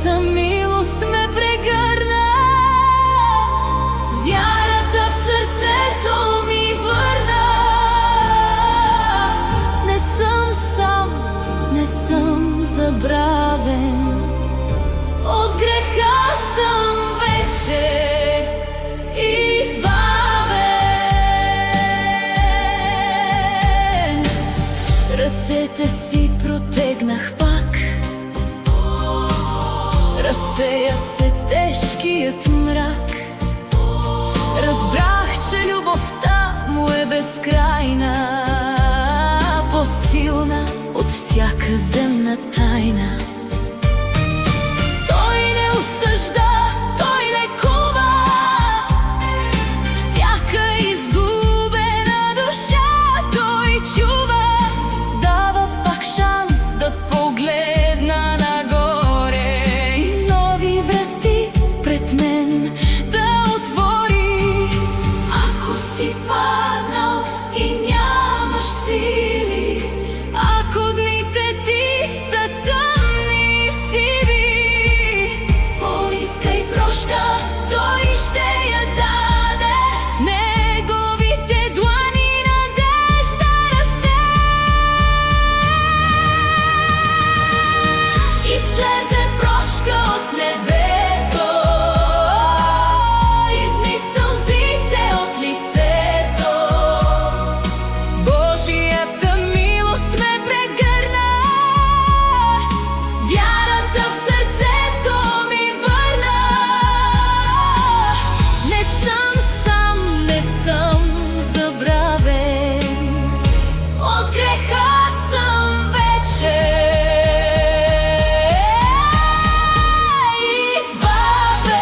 Твоята милост ме прегърна, вярата в сърцето ми върна. Не съм сам, не съм забравен, от греха съм вече избавен. Ръцете си протегнах пак, разсея се тежкият мрак. Разбрах, че любовта му е безкрайна, по-силна от всяка земна тайна. Той не осъжда, той лекува всяка изгубена душа. Той чува, дава пак шанс да погледна нагоре и нови врати пред мен да отвори. Ако си паднал и нямаш сили, ако дните ти са тъмни и сиви, поискай прошка, той ще я даде. В неговите длани надежда расте. Излезе прошка от небето, изми сълзите от лицето. Божията милост ме прегърна, вярата в сърцето ми върна. Не съм сам, не съм забравен, от греха съм вече избавен.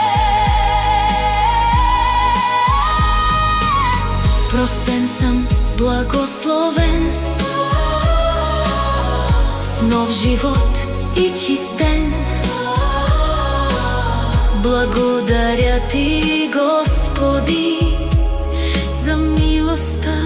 Простен съм, благословен, с нов живот и чист ден. Благодаря ти, Господи, за милостта